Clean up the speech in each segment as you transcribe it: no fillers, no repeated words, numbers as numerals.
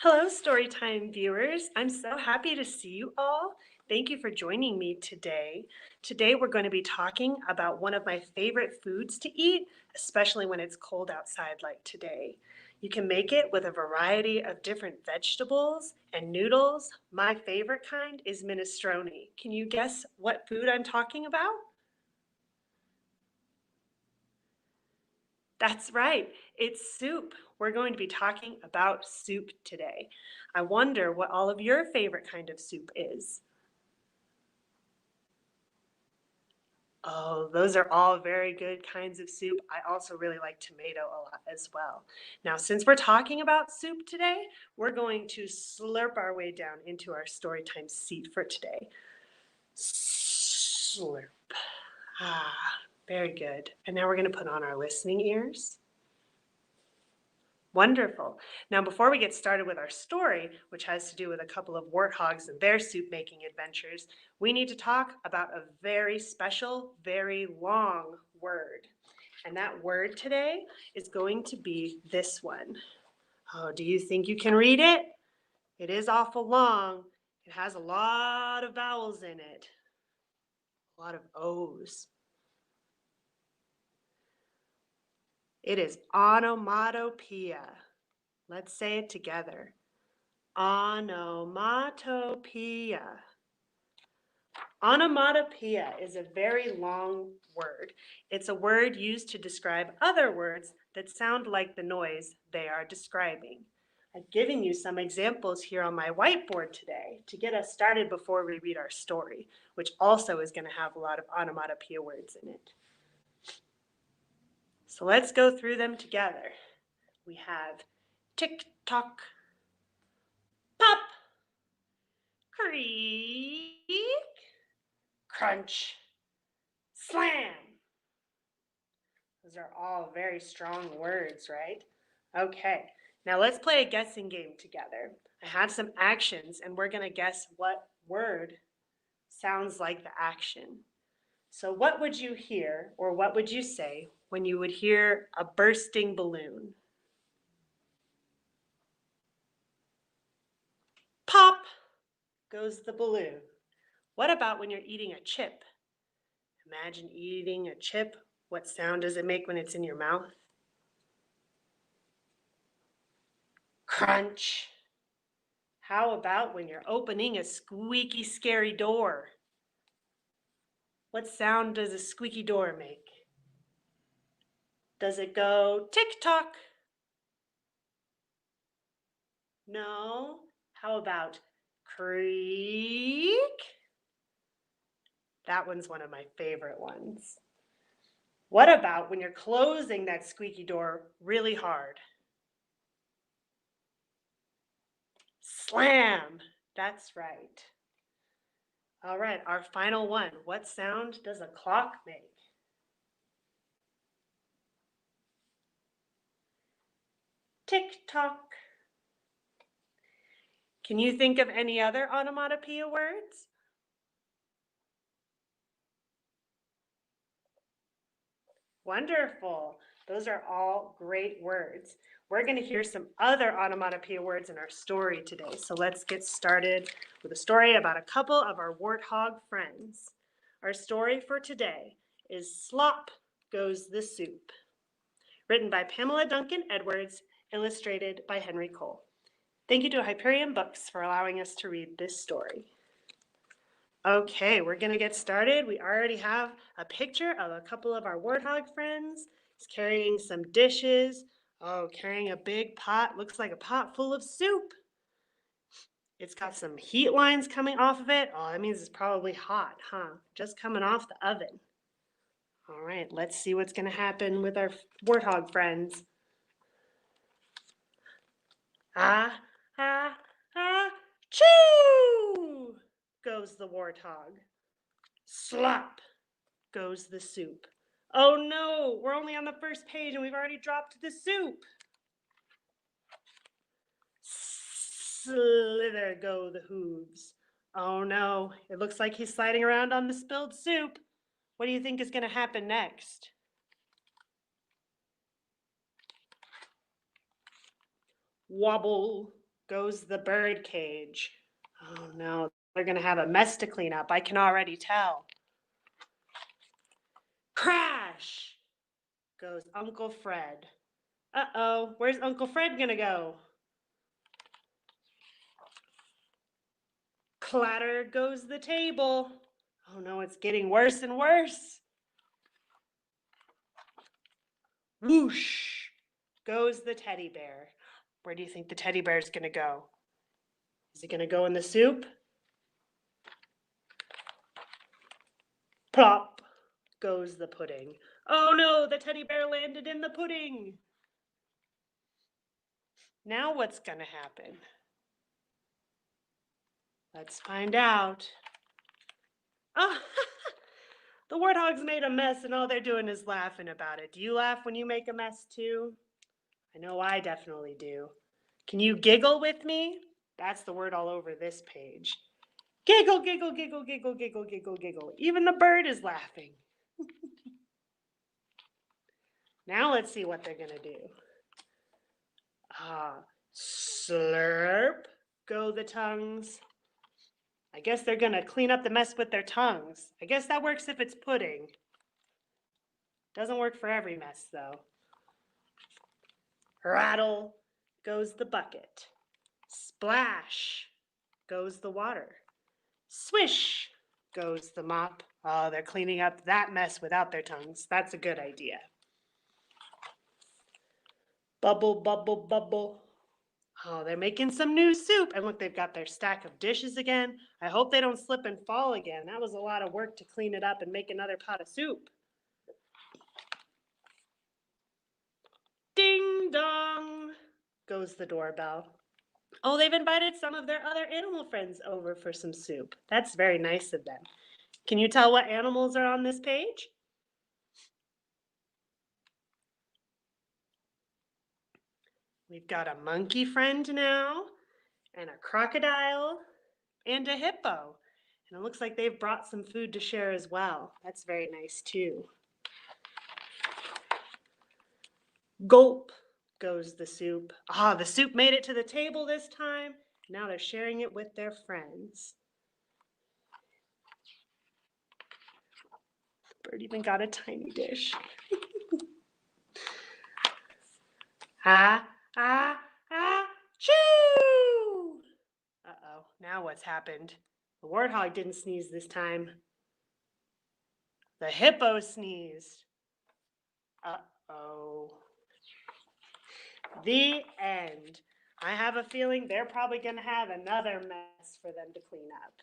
Hello, Storytime viewers. I'm so happy to see you all. Thank you for joining me today. Today, we're going to be talking about one of my favorite foods to eat, especially when it's cold outside like today. You can make it with a variety of different vegetables and noodles. My favorite kind is minestrone. Can you guess what food I'm talking about? That's right, it's soup. We're going to be talking about soup today. I wonder what all of your favorite kind of soup is. Oh, those are all very good kinds of soup. I also really like tomato a lot as well. Now, since we're talking about soup today, we're going to slurp our way down into our story time seat for today. Slurp. Ah, very good. And now we're going to put on our listening ears. Wonderful. Now, before we get started with our story, which has to do with a couple of warthogs and their soup-making adventures, we need to talk about a very special, very long word. And that word today is going to be this one. Oh, do you think you can read it? It is awful long. It has a lot of vowels in it, a lot of O's. It is onomatopoeia. Let's say it together. Onomatopoeia. Onomatopoeia is a very long word. It's a word used to describe other words that sound like the noise they are describing. I've given you some examples here on my whiteboard today to get us started before we read our story, which also is going to have a lot of onomatopoeia words in it. So let's go through them together. We have tick-tock, pop, creak, crunch, slam. Those are all very strong words, right? Okay, now let's play a guessing game together. I have some actions and we're going to guess what word sounds like the action. So what would you hear or what would you say when you would hear a bursting balloon? Pop goes the balloon. What about when you're eating a chip? Imagine eating a chip. What sound does it make when it's in your mouth? Crunch. How about when you're opening a squeaky, scary door? What sound does a squeaky door make? Does it go tick-tock? No. How about creak? That one's one of my favorite ones. What about when you're closing that squeaky door really hard? Slam. That's right. All right, our final one. What sound does a clock make? Tick-tock. Can you think of any other onomatopoeia words? Wonderful. Those are all great words. We're going to hear some other onomatopoeia words in our story today. So let's get started with a story about a couple of our warthog friends. Our story for today is Slop Goes the Soup, written by Pamela Duncan Edwards, illustrated by Henry Cole. Thank you to Hyperion Books for allowing us to read this story. Okay, we're going to get started. We already have a picture of a couple of our warthog friends. He's carrying some dishes. Oh, carrying a big pot. Looks like a pot full of soup. It's got some heat lines coming off of it. Oh, that means it's probably hot, huh? Just coming off the oven. All right, let's see what's going to happen with our warthog friends. Ah, ah, ah, choo! Goes the warthog. Slop goes the soup. Oh no, we're only on the first page and we've already dropped the soup. Slither go the hooves. Oh no, it looks like he's sliding around on the spilled soup. What do you think is going to happen next? Wobble goes the bird cage. Oh no, they're going to have a mess to clean up. I can already tell. Crash goes Uncle Fred. Uh-oh, where's Uncle Fred going to go? Clatter goes the table. Oh no, it's getting worse and worse. Whoosh goes the teddy bear. Where do you think the teddy bear is going to go? Is it going to go in the soup? Plop goes the pudding. Oh no, the teddy bear landed in the pudding. Now what's going to happen? Let's find out. Oh, the warthogs made a mess and all they're doing is laughing about it. Do you laugh when you make a mess too? I know I definitely do. Can you giggle with me? That's the word all over this page. Giggle, giggle, giggle, giggle, giggle, giggle, giggle. Even the bird is laughing. Now let's see what they're going to do. Slurp go the tongues. I guess they're going to clean up the mess with their tongues. I guess that works if it's pudding. Doesn't work for every mess, though. Rattle goes the bucket. Splash goes the water. Swish goes the mop. Oh, they're cleaning up that mess without their tongues. That's a good idea. Bubble, bubble, bubble. Oh, they're making some new soup. And look, they've got their stack of dishes again. I hope they don't slip and fall again. That was a lot of work to clean it up and make another pot of soup. Ding dong goes the doorbell. Oh, they've invited some of their other animal friends over for some soup. That's very nice of them. Can you tell what animals are on this page? We've got a monkey friend now, and a crocodile, and a hippo. And it looks like they've brought some food to share as well. That's very nice too. Gulp goes the soup. Ah, the soup made it to the table this time. Now they're sharing it with their friends. The bird even got a tiny dish. Ah, choo! Uh-oh, now what's happened? The warthog didn't sneeze this time. The hippo sneezed. Uh-oh. The end. I have a feeling they're probably going to have another mess for them to clean up.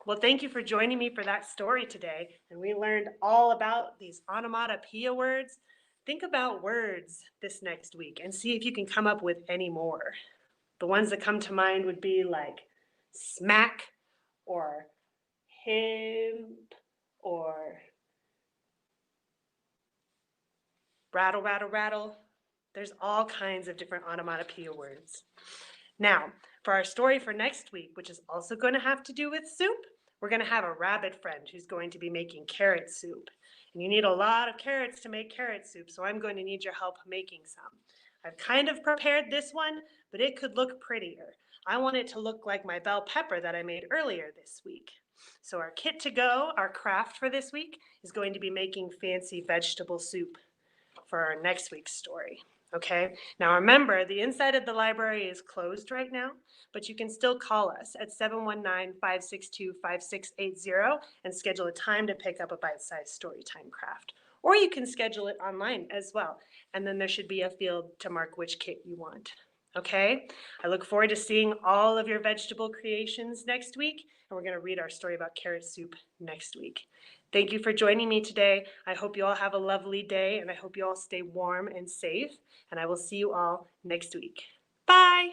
Well, thank you for joining me for that story today. And we learned all about these onomatopoeia words. Think about words this next week and see if you can come up with any more. The ones that come to mind would be like smack or himp or rattle, rattle, rattle. There's all kinds of different onomatopoeia words. Now, for our story for next week, which is also going to have to do with soup, we're going to have a rabbit friend who's going to be making carrot soup. And you need a lot of carrots to make carrot soup, so I'm going to need your help making some. I've kind of prepared this one, but it could look prettier. I want it to look like my bell pepper that I made earlier this week. So our kit to go, our craft for this week, is going to be making fancy vegetable soup for our next week's story. Okay, now remember, the inside of the library is closed right now, but you can still call us at 719-562-5680 and schedule a time to pick up a bite-sized storytime craft. Or you can schedule it online as well, and then there should be a field to mark which kit you want. Okay, I look forward to seeing all of your vegetable creations next week, and we're going to read our story about carrot soup next week. Thank you for joining me today. I hope you all have a lovely day, and I hope you all stay warm and safe, and I will see you all next week. Bye!